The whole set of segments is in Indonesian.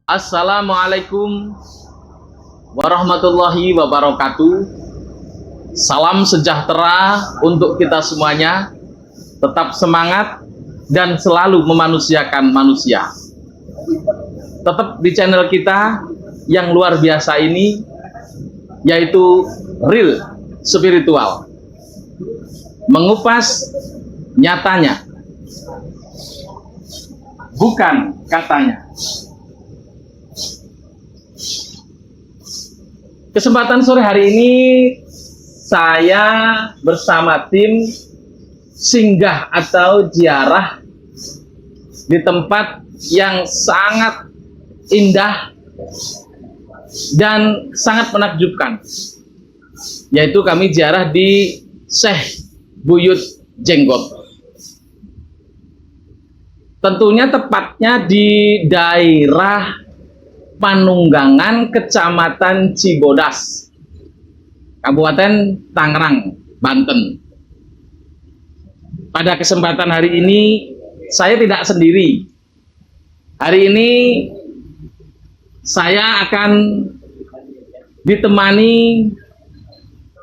Assalamualaikum warahmatullahi wabarakatuh. Salam sejahtera untuk kita semuanya. Tetap semangat dan selalu memanusiakan manusia. Tetap di channel kita yang luar biasa ini, yaitu Real Spiritual. Mengupas nyatanya, bukan katanya. Kesempatan sore hari ini saya bersama tim singgah atau ziarah di tempat yang sangat indah dan sangat menakjubkan, yaitu kami ziarah di Syekh Buyut Jenggot. Tentunya tepatnya di daerah Panunggangan, Kecamatan Cibodas, Kabupaten Tangerang, Banten. Pada kesempatan hari ini saya tidak sendiri. Hari ini saya akan ditemani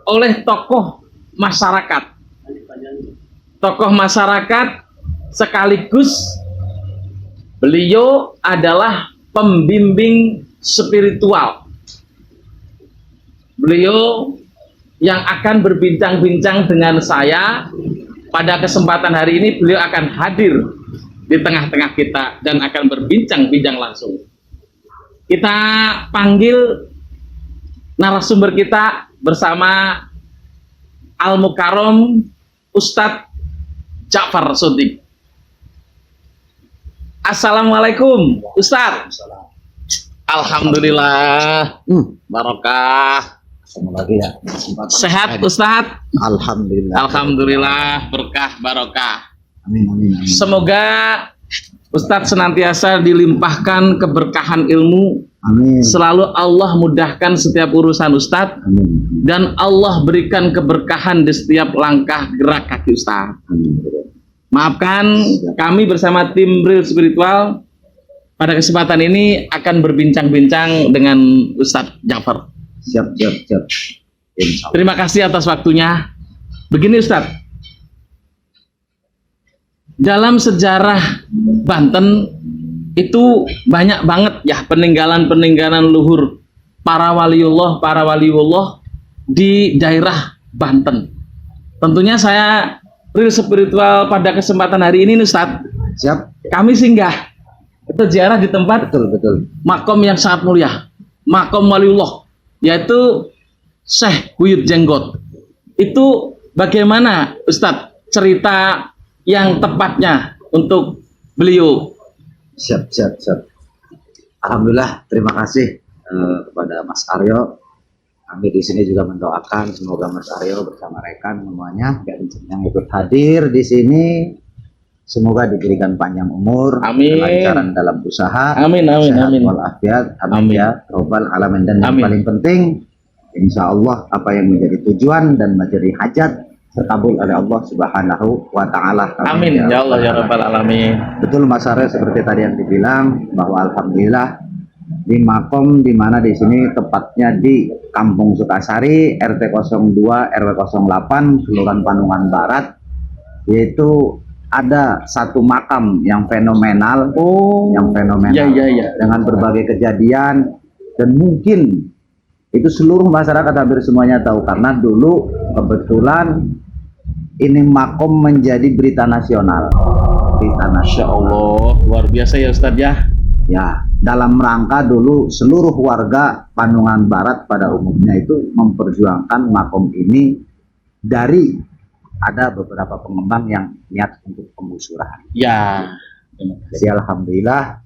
oleh tokoh masyarakat. Tokoh masyarakat sekaligus beliau adalah pembimbing spiritual. Beliau yang akan berbincang-bincang dengan saya pada kesempatan hari ini. Beliau akan hadir di tengah-tengah kita dan akan berbincang-bincang langsung. Kita panggil narasumber kita bersama Al-Mukarram Ustadz Ja'far Shottik. Assalamualaikum Ustadz. Alhamdulillah. Barokah. Lagi ya. Sehat Ustadz? Alhamdulillah. Alhamdulillah, berkah barokah. Amin, amin, amin. Semoga Ustadz senantiasa dilimpahkan keberkahan ilmu. Amin. Selalu Allah mudahkan setiap urusan Ustadz. Amin. Dan Allah berikan keberkahan di setiap langkah gerak kaki Ustadz. Amin. Maafkan kami bersama tim Real Spiritual pada kesempatan ini akan berbincang-bincang dengan Ustadz Ja'far. Siap. Insya Allah. Terima kasih atas waktunya. Begini Ustadz, dalam sejarah Banten itu banyak banget ya peninggalan-peninggalan luhur para waliullah di daerah Banten. Tentunya saya Real Spiritual pada kesempatan hari ini Ustadz, Siap. kami singgah itu ziarah di tempat Betul. makom yang sangat mulia, makom waliullah, yaitu Syekh Buyut Jenggot. Itu bagaimana Ustadz cerita yang tepatnya untuk beliau? Siap. Alhamdulillah, terima kasih kepada Mas Aryo. Kami di sini juga mendoakan semoga Mas Aryo bersama rekan semuanya yang ikut hadir di sini semoga diberikan panjang umur, Amin. kelancaran dalam usaha, Amin. sehat walafiat, amin ya robbal alamin. Dan yang Amin. paling penting, insya Allah apa yang menjadi tujuan dan menjadi hajat terkabul oleh Allah Subhanahu wa Ta'ala. Amin ya Allah ya rabbal alamin. Betul Mas Aryo, seperti tadi yang dibilang bahwa alhamdulillah di makom di mana di sini tepatnya di Kampung Sukasari, RT 02 RW 08 Kelurahan Panungan Barat, yaitu ada satu makam yang fenomenal, Ya. dengan berbagai kejadian, dan mungkin itu seluruh masyarakat hampir semuanya tahu karena dulu kebetulan ini makom menjadi berita nasional. Masya Allah, luar biasa ya Ustadz ya. Ya, dalam rangka dulu seluruh warga Panungan Barat pada umumnya itu memperjuangkan makom ini dari ada beberapa pengembang yang niat untuk penggusuran. Ya. Jadi alhamdulillah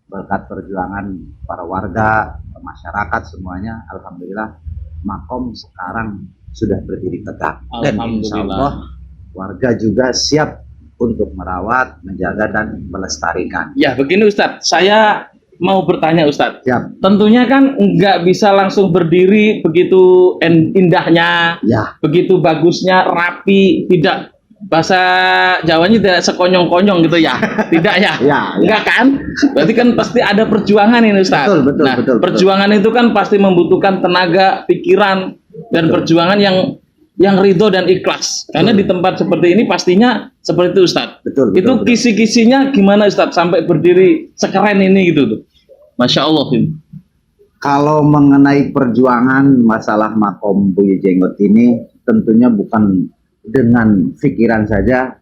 berkat perjuangan para warga, masyarakat semuanya, alhamdulillah makom sekarang sudah berdiri tegak. Dan insya Allah warga juga siap untuk merawat, menjaga, dan melestarikan. Ya, begini Ustadz, saya mau bertanya Ustadz. Siap. Tentunya kan nggak bisa langsung berdiri begitu indahnya, Ya. begitu bagusnya, rapi, tidak bahasa Jawanya tidak sekonyong-konyong gitu ya? Tidak ya? Ya, ya. Enggak kan? Berarti kan pasti ada perjuangan ini Ustaz. Betul, betul, Nah, betul, betul. perjuangan itu kan pasti membutuhkan tenaga, pikiran, dan Betul. perjuangan yang ridho dan ikhlas. Karena di tempat seperti ini pastinya seperti itu Ustaz. Betul, betul, Itu betul. kisi-kisinya gimana Ustaz sampai berdiri sekeren ini gitu tuh. Masya Allah. Kalau mengenai perjuangan masalah makom Buya Jenggot ini tentunya bukan dengan pikiran saja,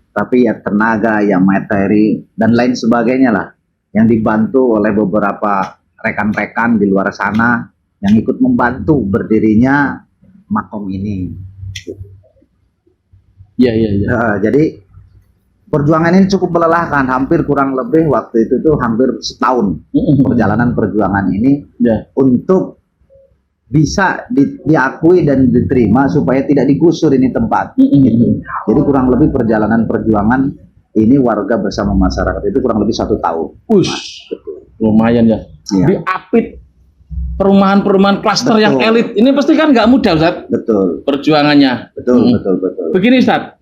tapi ya tenaga, ya materi, dan lain sebagainya lah, yang dibantu oleh beberapa rekan-rekan di luar sana yang ikut membantu berdirinya makom ini. Iya, iya, iya. Jadi perjuangan ini cukup melelahkan, hampir kurang lebih waktu itu tuh hampir setahun perjalanan perjuangan ini Ya. untuk bisa diakui dan diterima supaya tidak digusur ini tempat. Gitu. Jadi kurang lebih perjalanan perjuangan ini warga bersama masyarakat itu kurang lebih 1 tahun. Ush, lumayan ya. Iya. Diapit perumahan-perumahan klaster yang Betul. elit. Ini pasti kan nggak mudah Ustaz Betul, perjuangannya. betul, betul, betul. Begini Ustaz,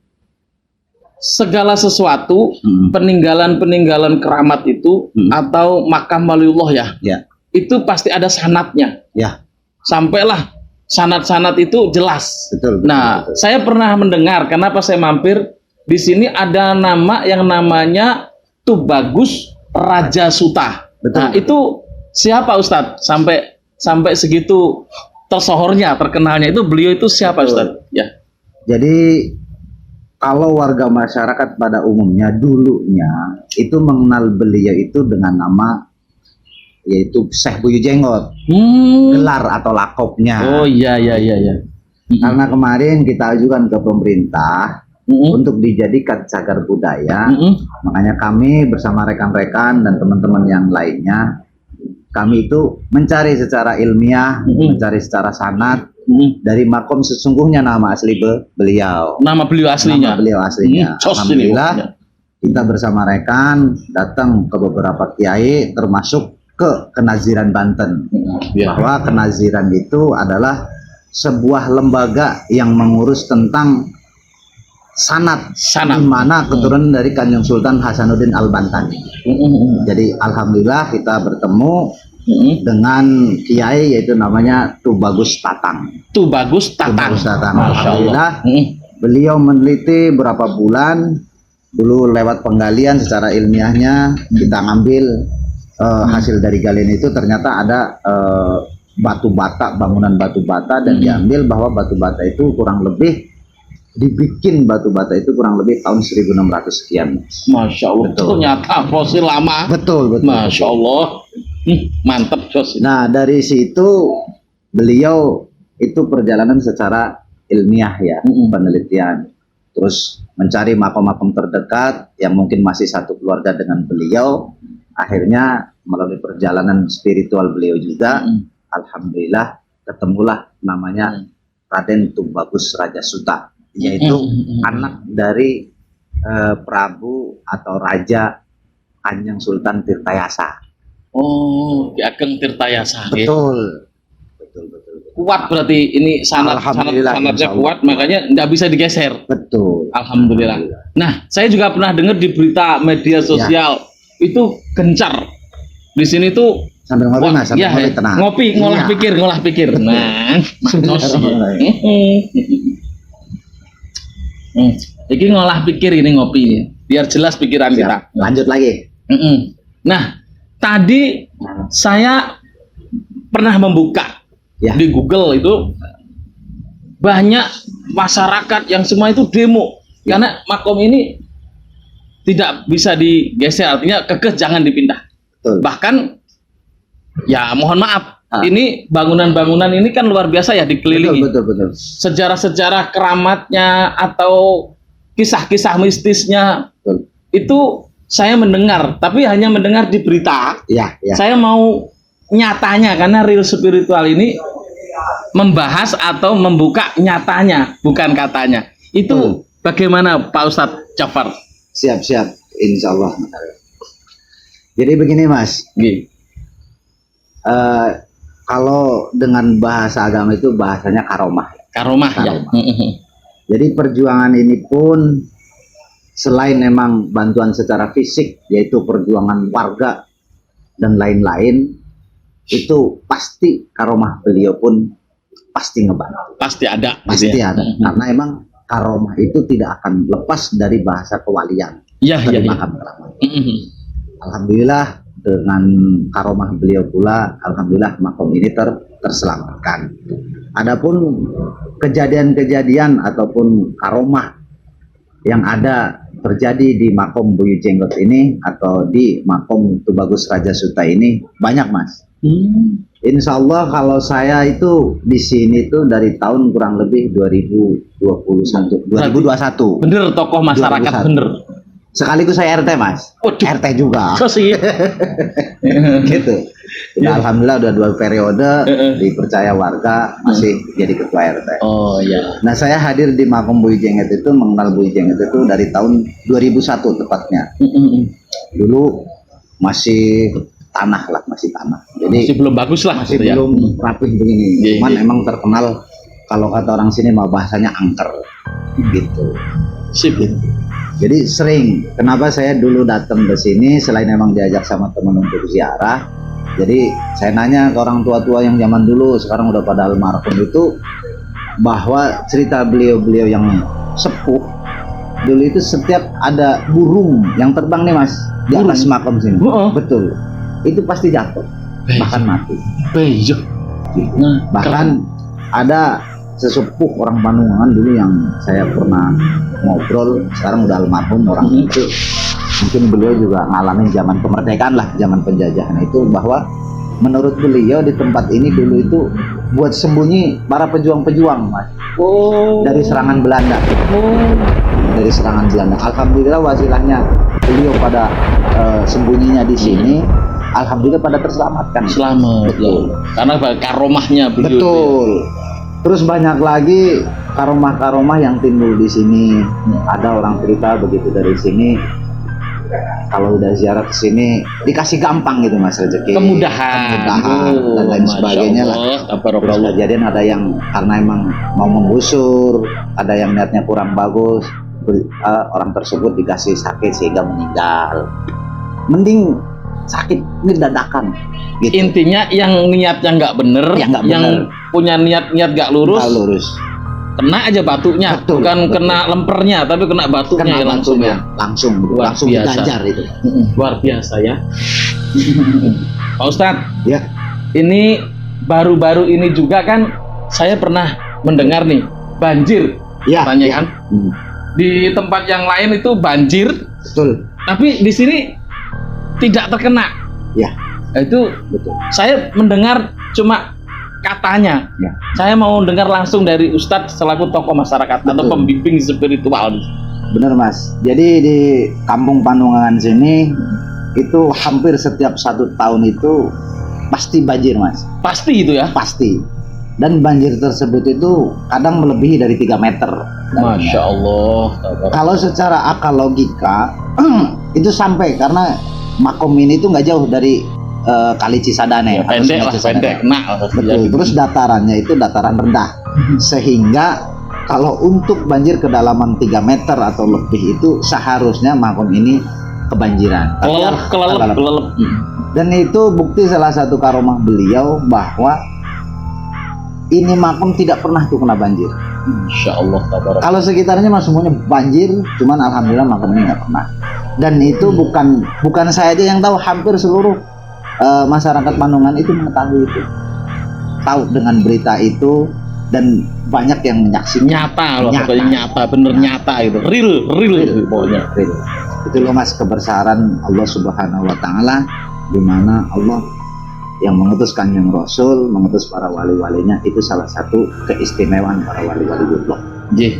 segala sesuatu Hmm. peninggalan-peninggalan keramat itu atau makam waliullah ya, Ya, itu pasti ada sanatnya. ya, Sampailah sanat-sanat itu jelas. betul. Nah, betul. saya pernah mendengar, kenapa saya mampir di sini ada nama yang namanya Tubagus Raja Suta. Betul. Nah, itu siapa Ustadz? Sampai segitu tersohornya, terkenalnya itu beliau itu siapa Betul. Ustadz? Ya. Jadi kalau warga masyarakat pada umumnya dulunya itu mengenal beliau itu dengan nama yaitu Syekh Buya Jenggot, gelar atau lakopnya. Oh iya, iya, iya, iya. Karena kemarin kita ajukan ke pemerintah untuk dijadikan cagar budaya, makanya kami bersama rekan-rekan dan teman-teman yang lainnya, kami itu mencari secara ilmiah, mencari secara sanad dari makom sesungguhnya nama asli beliau. Nama beliau aslinya. Nama beliau aslinya. Cos ini Alhamdulillah pokoknya. kita bersama rekan datang ke beberapa kiai termasuk ke Kenaziran Banten. Ya. Bahwa Kenaziran itu adalah sebuah lembaga yang mengurus tentang sanad, Sanad. di mana keturunan dari Kanjeng Sultan Hasanuddin Al-Bantani. Jadi alhamdulillah kita bertemu dengan kiai yaitu namanya Tubagus Tatang. Tubagus Tatang. Tubagus Tatang. Masya Allah. Alhamdulillah beliau meneliti berapa bulan dulu lewat penggalian secara ilmiahnya, kita ngambil hasil dari galian itu ternyata ada batu bata, bangunan batu bata, dan diambil bahwa batu bata itu kurang lebih dibikin batu bata itu kurang lebih tahun 1600 sekian. Masya Allah. Betul. Ternyata fosil lama. Betul, betul. Masya Allah. Mantap Jos. Nah, dari situ beliau itu perjalanan secara ilmiah ya, penelitian. Terus mencari makom-makom terdekat yang mungkin masih satu keluarga dengan beliau. Akhirnya melalui perjalanan spiritual beliau juga, alhamdulillah ketemulah namanya Raden Tubagus Raja Suta, yaitu anak dari Prabu atau Raja Kanjeng Sultan Tirtayasa. Oh, Ki Ageng Tirtayasa. Ya. Betul, betul, betul, betul. Kuat berarti ini Alhamdulillah, sanatnya insya Allah. kuat, makanya nggak bisa digeser. Betul. Alhamdulillah. Nah, saya juga pernah dengar di berita media sosial itu gencar. Di sini tuh Sambil ngopi wah, mas, sambil iya, ngopi ya. tenang. Ngopi, ngolah Iya. pikir, ngolah pikir. Nah, Mas. Ini ngolah pikir ini ngopi ini, biar jelas pikiran kita. Lanjut lagi. Nah, tadi saya pernah membuka Ya. di Google itu banyak masyarakat yang semua itu demo karena makom ini tidak bisa digeser, artinya kekeh jangan dipindah. Betul. Bahkan ya mohon maaf, ini bangunan-bangunan ini kan luar biasa ya dikelilingi. Betul, betul, betul. Sejarah-sejarah keramatnya atau kisah-kisah mistisnya Betul. itu saya mendengar, tapi hanya mendengar di berita. Ya, ya. Saya mau nyatanya karena real spiritual ini membahas atau membuka nyatanya, bukan katanya. Itu bagaimana Pak Ustadz Jafar? Siap-siap, insya Allah. Jadi begini mas, kalau dengan bahasa agama itu bahasanya karomah. Karomah ya. Karomah. Jadi perjuangan ini pun selain memang bantuan secara fisik, yaitu perjuangan warga dan lain-lain, itu pasti karomah beliau pun pasti ngebantu. Pasti ada. Pasti gitu ya. ada. Karena emang karomah itu tidak akan lepas dari bahasa kewalian. Iya, iya, dari iya. makam keramat. Alhamdulillah dengan karomah beliau pula, alhamdulillah makom ini terselamatkan. Adapun kejadian-kejadian ataupun karomah yang ada terjadi di makom Buyu Jenggot ini atau di makom Tubagus Raja Suta ini banyak, Mas. Insya Allah kalau saya itu di sini tuh dari tahun kurang lebih 2021. Bener, tokoh masyarakat 2001. bener. Sekaligus saya RT, Mas. Waduh. RT juga. Kok sih? Gitu. Udah, alhamdulillah udah 2 periode dipercaya warga masih jadi ketua RT. Oh iya. Nah, saya hadir di makom Buyu Jenggot itu, mengenal Buyu Jenggot itu dari tahun 2001 tepatnya. Dulu masih tanah lah, masih tanah. Jadi Masih belum bagus lah. masih gitu ya. belum rapih begini. Iya, Cuman iya. emang terkenal kalau kata orang sini mah bahasanya angker. Gitu. Sip. Jadi sering, kenapa saya dulu datang ke sini selain emang diajak sama teman untuk ziarah. Jadi saya nanya ke orang tua-tua yang zaman dulu, sekarang udah pada almarhum itu, bahwa cerita beliau-beliau yang sepuh dulu itu setiap ada burung yang terbang nih, Mas, di atas makam sini. Betul. Itu pasti jatuh, bahkan mati. Bejo. Nah, Bahkan ada sesepuh orang Panungan dulu yang saya pernah ngobrol, sekarang udah almarhum orang itu. Mungkin beliau juga ngalamin zaman kemerdekaan lah, zaman penjajahan itu, bahwa menurut beliau di tempat ini dulu itu buat sembunyi para pejuang-pejuang, Mas, dari serangan Belanda. Dari serangan Belanda. Alhamdulillah wasilahnya beliau pada sembunyinya di sini. Alhamdulillah pada terselamatkan. selamat. Betul. Karena karomahnya beliau. Betul. Terus banyak lagi karomah-karomah yang timbul di sini. Ada orang cerita begitu dari sini, kalau udah ziarah ke sini dikasih gampang gitu, Mas, rezeki, Kemudahan. dan lain Masya sebagainya lah. Allah, Terus tabarakallah. kejadian ada yang karena emang mau menggusur, ada yang niatnya kurang bagus, orang tersebut dikasih sakit sehingga meninggal. Mending sakit ini dadakan gitu. Intinya yang niatnya nggak bener, Yang nggak yang bener. punya niat nggak lurus, Nggak lurus. kena aja batunya, Betul, bukan betul. kena lempernya, tapi kena batunya Kena ya langsung ya. langsung Luar biasa. diganjar itu. Luar biasa ya. Pak Ustadz, Ya, ini baru-baru ini juga kan saya pernah mendengar nih banjir, ya, katanya ya. kan di tempat yang lain itu banjir, Betul. tapi di sini tidak terkena. Ya, Nah, itu betul. saya mendengar cuma katanya. Ya. Saya mau dengar langsung dari Ustadz selaku tokoh masyarakat atau Betul. pembimbing spiritual. Benar, Mas. Jadi di Kampung Panungan sini itu hampir setiap 1 tahun itu pasti banjir, Mas. Pasti itu ya. Pasti. Dan banjir tersebut itu kadang melebihi dari 3 meter. Masya Allah. Kalau secara akal logika itu sampai, karena makom ini itu nggak jauh dari Kali Cisadane. Ya, pendek lah, Sungai Cisadane. pendek. Nah, Betul. Terus datarannya itu dataran rendah, sehingga kalau untuk banjir kedalaman 3 meter atau lebih itu seharusnya makom ini kebanjiran. kelelep. Dan itu bukti salah satu karomah beliau bahwa ini makom tidak pernah tuh kena banjir. Insya Allah. Tabarak. Kalau sekitarnya mah semuanya banjir, cuman alhamdulillah makom ini nggak pernah. Dan itu bukan saya aja yang tahu, hampir seluruh masyarakat Panungan itu mengetahui itu, tahu dengan berita itu, dan banyak yang menyaksikan. Nyata loh, pokoknya nyata, bener nyata itu. Real pokoknya. Real. Itu loh, Mas, kebesaran Allah Subhanahu wa Ta'ala, di mana Allah yang mengutus Kanjeng Rasul, mengutus para wali-walinya, itu salah satu keistimewaan para wali-wali Allah. Jih.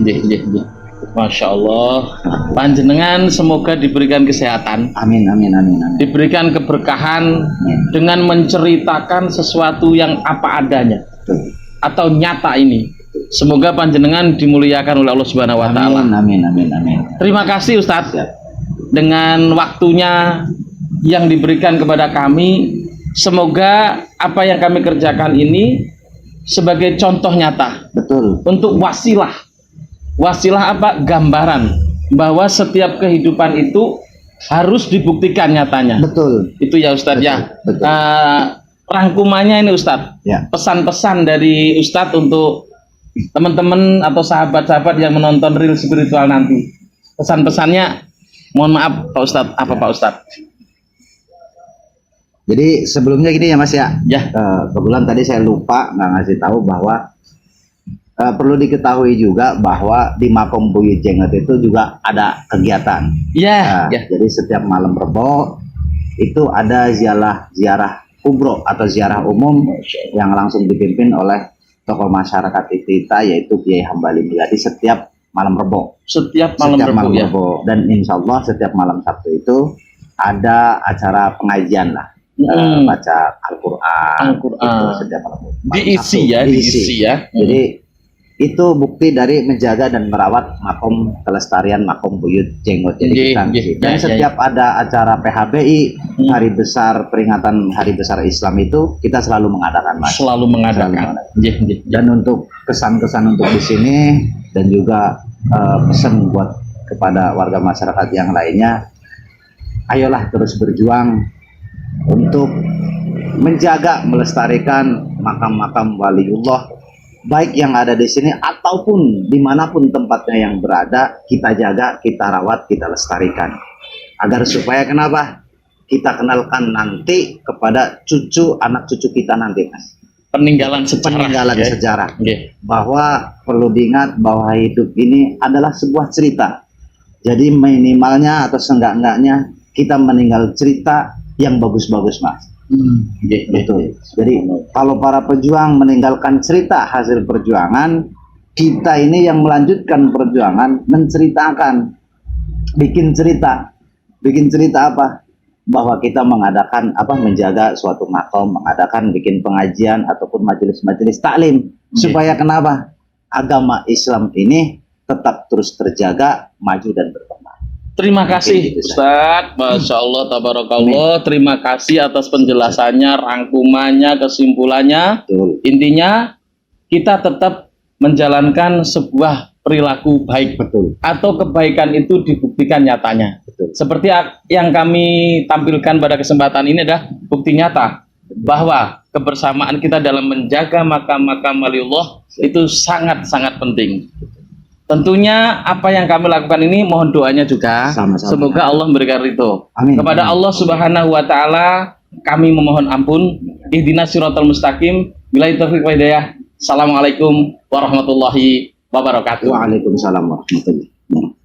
Masya Allah. Panjenengan semoga diberikan kesehatan, Amin, amin, amin, amin. diberikan keberkahan Amin. dengan menceritakan sesuatu yang apa adanya Betul. atau nyata ini. Semoga panjenengan dimuliakan oleh Allah Subhanahu wa Ta'ala. Amin, amin, amin, amin. Terima kasih Ustadz Siap. dengan waktunya yang diberikan kepada kami. Semoga apa yang kami kerjakan ini sebagai contoh nyata Betul. untuk wasilah wasilah apa? Gambaran bahwa setiap kehidupan itu harus dibuktikan nyatanya. Betul. Itu ya Ustadz ya. Betul. Rangkumannya ini Ustadz. Ya. Pesan-pesan dari Ustadz untuk teman-teman atau sahabat-sahabat yang menonton Real Spiritual nanti. Pesan-pesannya, mohon maaf Pak Ustadz, apa Pak Ustadz? Jadi sebelumnya gini ya Mas ya. Ya. Kebetulan tadi saya lupa nggak ngasih tahu bahwa perlu diketahui juga bahwa di Makom Buyut Jenggot itu juga ada kegiatan. Ya. Ya. Jadi setiap malam Rebo itu ada ziarah kubro atau ziarah umum yang langsung dipimpin oleh tokoh masyarakat kita yaitu Kiai Hambali Miladi setiap malam Rebo. Setiap malam Rebo ya. Dan insya Allah setiap malam Sabtu itu ada acara pengajian lah. Baca Al-Quran itu setiap malam diisi Sabtu. Ya, diisi ya. Jadi itu bukti dari menjaga dan merawat makom kelestarian Makom Buyut Jenggot. Jadi dan setiap ada acara PHBI hari besar peringatan hari besar Islam itu kita selalu mengadakan Mas. Selalu mengadakan. Dan untuk kesan-kesan untuk di sini dan juga pesan buat kepada warga masyarakat yang lainnya, ayolah terus berjuang untuk menjaga melestarikan makam-makam waliullah baik yang ada di sini ataupun dimanapun tempatnya yang berada, kita jaga, kita rawat, kita lestarikan agar supaya kenapa kita kenalkan nanti kepada cucu anak cucu kita nanti Mas, peninggalan sejarah bahwa perlu diingat bahwa hidup ini adalah sebuah cerita. Jadi minimalnya atau seenggak-enggaknya kita meninggal cerita yang bagus-bagus Mas. Betul. Jadi kalau para pejuang meninggalkan cerita hasil perjuangan, kita ini yang melanjutkan perjuangan menceritakan, bikin cerita apa? Bahwa kita mengadakan apa? Menjaga suatu makom, mengadakan bikin pengajian ataupun majelis-majelis taklim supaya kenapa? Agama Islam ini tetap terus terjaga, maju dan berkembang. Terima kasih Ustadz, Masya Allah, Tabarakallah. Terima kasih atas penjelasannya, rangkumannya, kesimpulannya. Betul. Intinya kita tetap menjalankan sebuah perilaku baik. Betul. Atau kebaikan itu dibuktikan nyatanya. Betul. Seperti yang kami tampilkan pada kesempatan ini adalah bukti nyata bahwa kebersamaan kita dalam menjaga makam-makam waliullah itu sangat-sangat penting. Tentunya apa yang kami lakukan ini mohon doanya juga. Sama-sama. Semoga Allah memberikan ridho. Amin. Kepada Allah Subhanahu wa taala kami memohon ampun. Ihdinas siratal mustaqim. Billahi taufiq wal hidayah. Assalamualaikum warahmatullahi wabarakatuh. Waalaikumsalam warahmatullahi wabarakatuh.